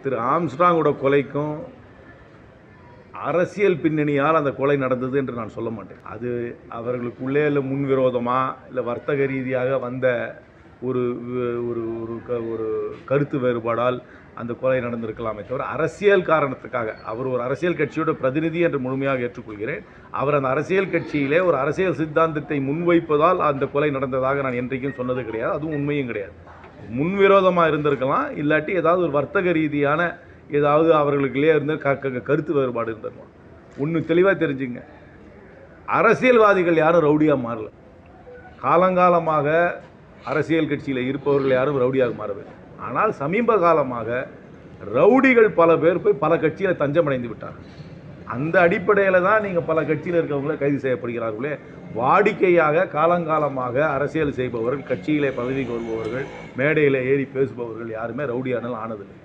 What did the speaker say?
திரு ஆம்ஸ்ட்ராங்கோட கொலைக்கும் அரசியல் பின்னணியால் அந்த கொலை நடந்தது என்று நான் சொல்ல மாட்டேன். அது அவர்களுக்குள்ளே இல்லை முன்விரோதமாக இல்லை வர்த்தக ரீதியாக வந்த ஒரு ஒரு ஒரு கருத்து வேறுபாடால் அந்த கொலை நடந்திருக்கலாமே தவிர அரசியல் காரணத்துக்காக அவர் ஒரு அரசியல் கட்சியோட பிரதிநிதி என்று முழுமையாக ஏற்றுக்கொள்கிறேன். அவர் அந்த அரசியல் கட்சியிலே ஒரு அரசியல் சித்தாந்தத்தை முன்வைப்பதால் அந்த கொலை நடந்ததாக நான் என்றைக்கும் சொன்னது கிடையாது. அதுவும் உண்மையும் கிடையாது. முன்விரோதமாக இருந்திருக்கலாம், இல்லாட்டி ஏதாவது ஒரு வர்த்தக ரீதியான ஏதாவது அவர்களுக்குள்ளே இருந்து கருத்து வேறுபாடு இருந்திருக்கலாம். ஒன்று தெளிவாக தெரிஞ்சுங்க, அரசியல்வாதிகள் யாரும் ரவுடியாக மாறல. காலங்காலமாக அரசியல் கட்சியில் இருப்பவர்கள் யாரும் ரவுடியாக மாறவில்லை. ஆனால் சமீப காலமாக ரவுடிகள் பல பேர் போய் பல கட்சியில் தஞ்சமடைந்து விட்டார்கள். அந்த அடிப்படையில் தான் நீங்கள் பல கட்சியில் இருக்கிறவங்களே கைது செய்யப்படுகிறார்களே. வாடிக்கையாக காலங்காலமாக அரசியல் செய்பவர்கள், கட்சியிலே பதவிக்கு வருபவர்கள், மேடையில் ஏறி பேசுபவர்கள் யாருமே ரவுடியானால் ஆனதில்லை.